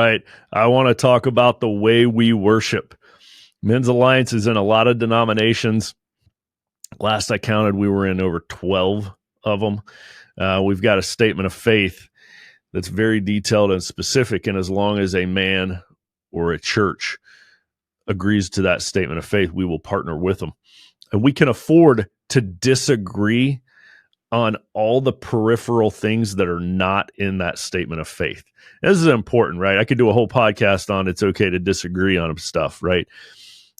right. I want to talk about the way we worship. Men's Alliance is in a lot of denominations. Last I counted, we were in over 12 of them. We've got a statement of faith that's very detailed and specific, and as long as a man or a church agrees to that statement of faith, we will partner with them. And we can afford to disagree on all the peripheral things that are not in that statement of faith. This is important, right? I could do a whole podcast on it's okay to disagree on stuff, right?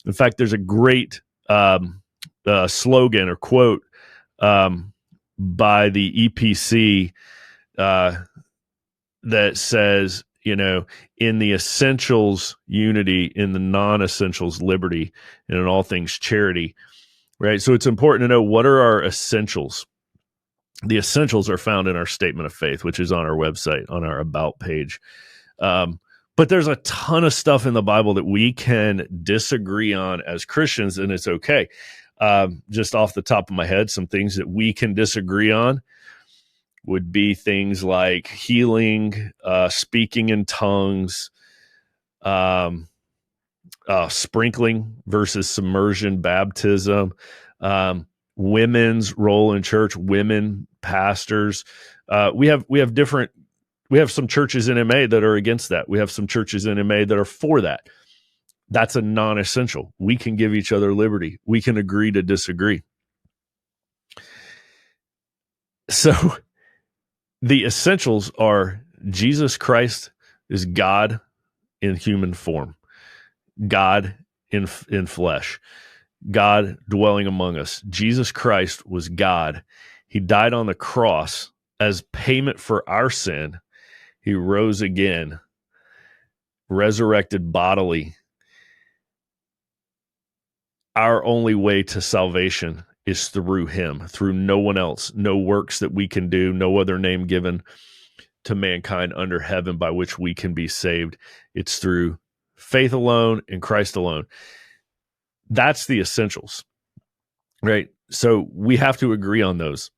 In fact, there's a great slogan or quote by the EPC that says, in the essentials, unity, in the non-essentials, liberty, and in all things, charity, right? So it's important to know, what are our essentials? The essentials are found in our statement of faith, which is on our website, on our About page. But there's a ton of stuff in the Bible that we can disagree on as Christians, and it's okay. Just off the top of my head, some things that we can disagree on would be things like healing, speaking in tongues, sprinkling versus submersion baptism, women's role in church, women pastors. We have some churches in MA that are against that. We have some churches in MA that are for that. That's a non-essential. We can give each other liberty. We can agree to disagree. So the essentials are Jesus Christ is God in human form, God in flesh, God dwelling among us. Jesus Christ was God. He died on the cross as payment for our sin. He rose again, resurrected bodily. Our only way to salvation is through him, through no one else, no works that we can do, no other name given to mankind under heaven by which we can be saved. It's through faith alone in Christ alone. That's the essentials, right? So we have to agree on those.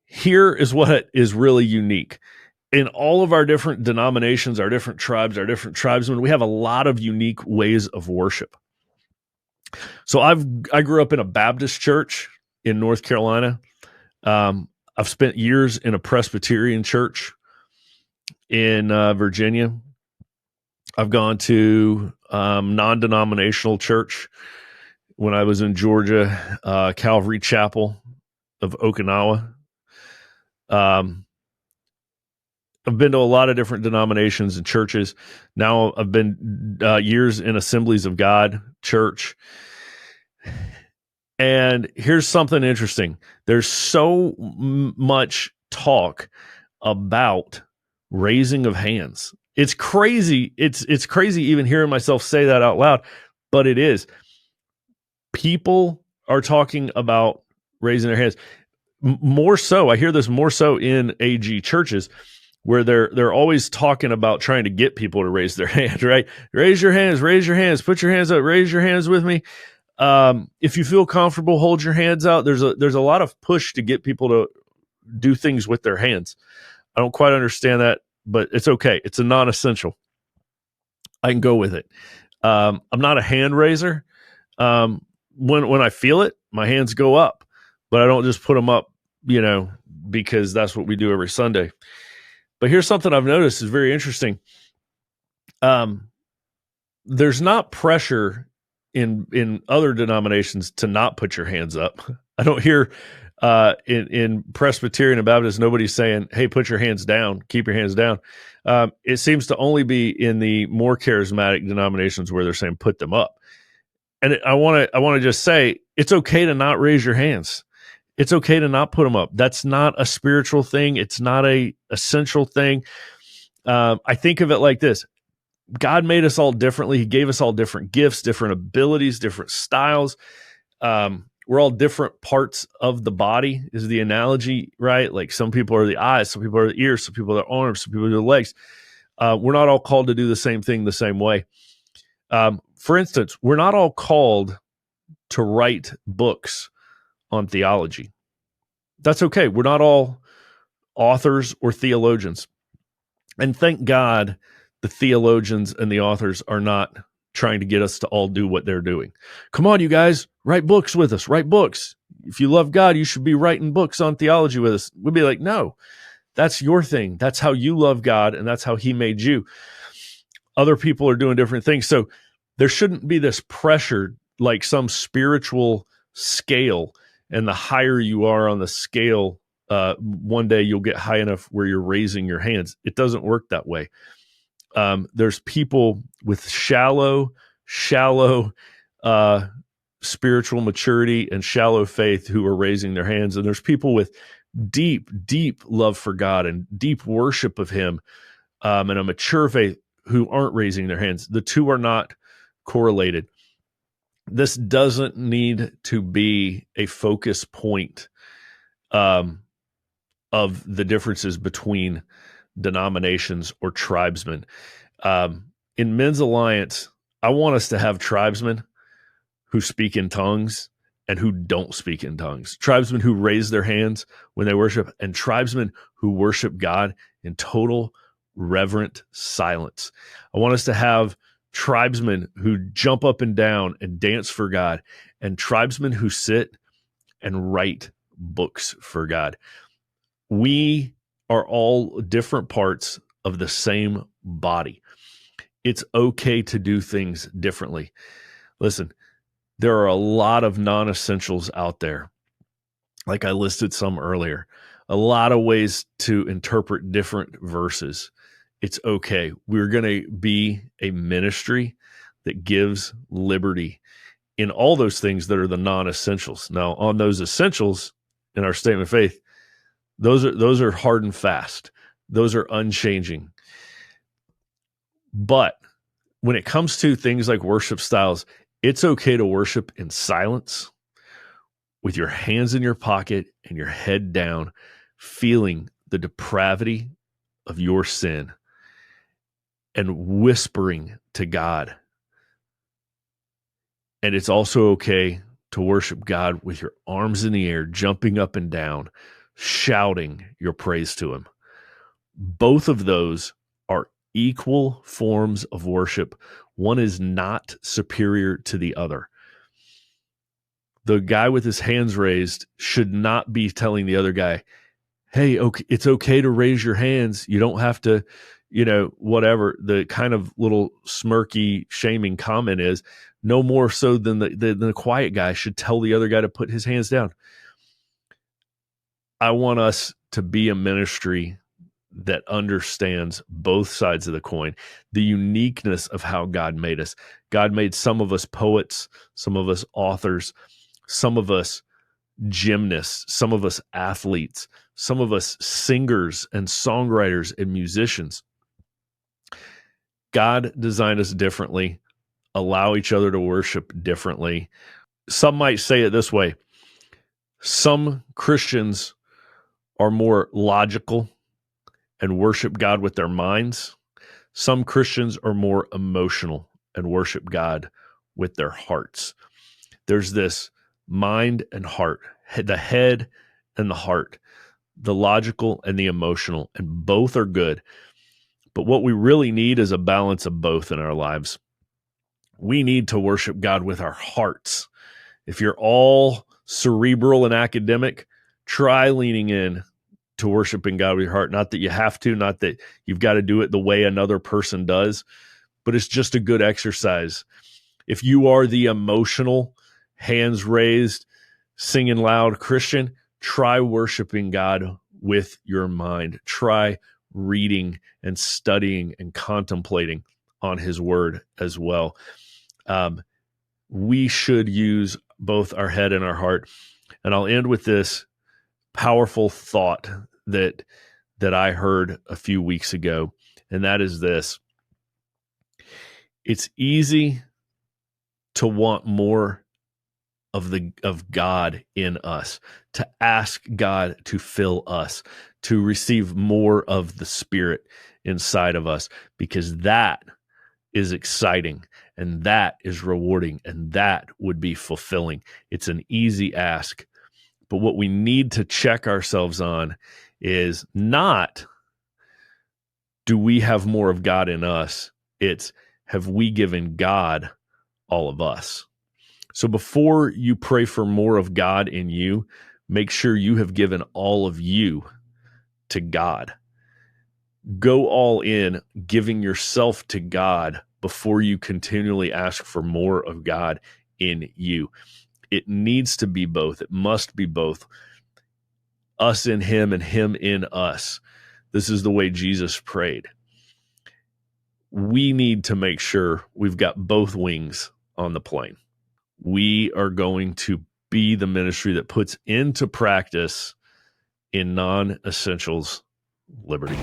Here is what is really unique. In all of our different denominations, our different tribes, our different tribesmen, we have a lot of unique ways of worship. So I grew up in a Baptist church in North Carolina. I've spent years in a Presbyterian church in Virginia. I've gone to non-denominational church when I was in Georgia, Calvary Chapel of Okinawa. I've been to a lot of different denominations and churches. Now I've been years in Assemblies of God church. And here's something interesting. There's so much talk about raising of hands. It's crazy. It's crazy even hearing myself say that out loud, but it is. People are talking about raising their hands. More so, I hear this more so in AG churches, where they're always talking about trying to get people to raise their hand, right? Raise your hands, put your hands up, raise your hands with me. If you feel comfortable, hold your hands out. There's a lot of push to get people to do things with their hands. I don't quite understand that, but it's okay. It's a non-essential. I can go with it. I'm not a hand raiser. When I feel it, my hands go up, but I don't just put them up, because that's what we do every Sunday. But here's something I've noticed is very interesting. There's not pressure in other denominations to not put your hands up. I don't hear in Presbyterian and Baptist, nobody's saying, hey, put your hands down, keep your hands down. It seems to only be in the more charismatic denominations where they're saying put them up. And I want to just say, it's okay to not raise your hands. It's okay to not put them up. That's not a spiritual thing. It's not a essential thing. I think of it like this. God made us all differently. He gave us all different gifts, different abilities, different styles. We're all different parts of the body is the analogy, right? Like some people are the eyes, some people are the ears, some people are the arms, some people are the legs. We're not all called to do the same thing the same way. For instance, we're not all called to write books on theology. That's okay. We're not all authors or theologians. And thank God the theologians and the authors are not trying to get us to all do what they're doing. Come on, you guys, write books with us, write books. If you love God, you should be writing books on theology with us. We'd be like, no, that's your thing. That's how you love God, and that's how he made you. Other people are doing different things. So there shouldn't be this pressure like some spiritual scale. And the higher you are on the scale, one day you'll get high enough where you're raising your hands. It doesn't work that way. There's people with shallow spiritual maturity and shallow faith who are raising their hands. And there's people with deep love for God and deep worship of him, and a mature faith who aren't raising their hands. The two are not correlated. This doesn't need to be a focus point of the differences between denominations or tribesmen. In Men's Alliance, I want us to have tribesmen who speak in tongues and who don't speak in tongues, tribesmen who raise their hands when they worship, and tribesmen who worship God in total reverent silence. I want us to have tribesmen who jump up and down and dance for God, and tribesmen who sit and write books for God. We are all different parts of the same body. It's okay to do things differently. Listen, there are a lot of non-essentials out there. Like I listed some earlier, a lot of ways to interpret different verses. It's okay. We're going to be a ministry that gives liberty in all those things that are the non-essentials. Now, on those essentials in our statement of faith, those are hard and fast. Those are unchanging. But when it comes to things like worship styles, it's okay to worship in silence with your hands in your pocket and your head down, feeling the depravity of your sin and whispering to God. And it's also okay to worship God with your arms in the air, jumping up and down, shouting your praise to him. Both of those are equal forms of worship. One is not superior to the other. The guy with his hands raised should not be telling the other guy, hey, okay, it's okay to raise your hands. You don't have to, whatever. The kind of little smirky, shaming comment is no more so than the quiet guy should tell the other guy to put his hands down. I want us to be a ministry that understands both sides of the coin, the uniqueness of how God made us. God made some of us poets, some of us authors, some of us gymnasts, some of us athletes, some of us singers and songwriters and musicians. God designed us differently, allow each other to worship differently. Some might say it this way. Some Christians are more logical and worship God with their minds. Some Christians are more emotional and worship God with their hearts. There's this mind and heart, the head and the heart, the logical and the emotional, and both are good. But what we really need is a balance of both in our lives. We need to worship God with our hearts. If you're all cerebral and academic, try leaning in to worshiping God with your heart. Not that you have to, not that you've got to do it the way another person does, but it's just a good exercise. If you are the emotional, hands raised, singing loud Christian, try worshiping God with your mind. Try reading and studying and contemplating on his word as well. We should use both our head and our heart. And I'll end with this powerful thought that I heard a few weeks ago, and that is this. It's easy to want more of God in us, to ask God to fill us, to receive more of the Spirit inside of us, because that is exciting and that is rewarding and that would be fulfilling. It's an easy ask. But what we need to check ourselves on is not do we have more of God in us? It's, have we given God all of us? So before you pray for more of God in you, make sure you have given all of you to God. Go all in, giving yourself to God before you continually ask for more of God in you. It needs to be both. It must be both. Us in him and him in us. This is the way Jesus prayed. We need to make sure we've got both wings on the plane. We are going to be the ministry that puts into practice in non-essentials liberty.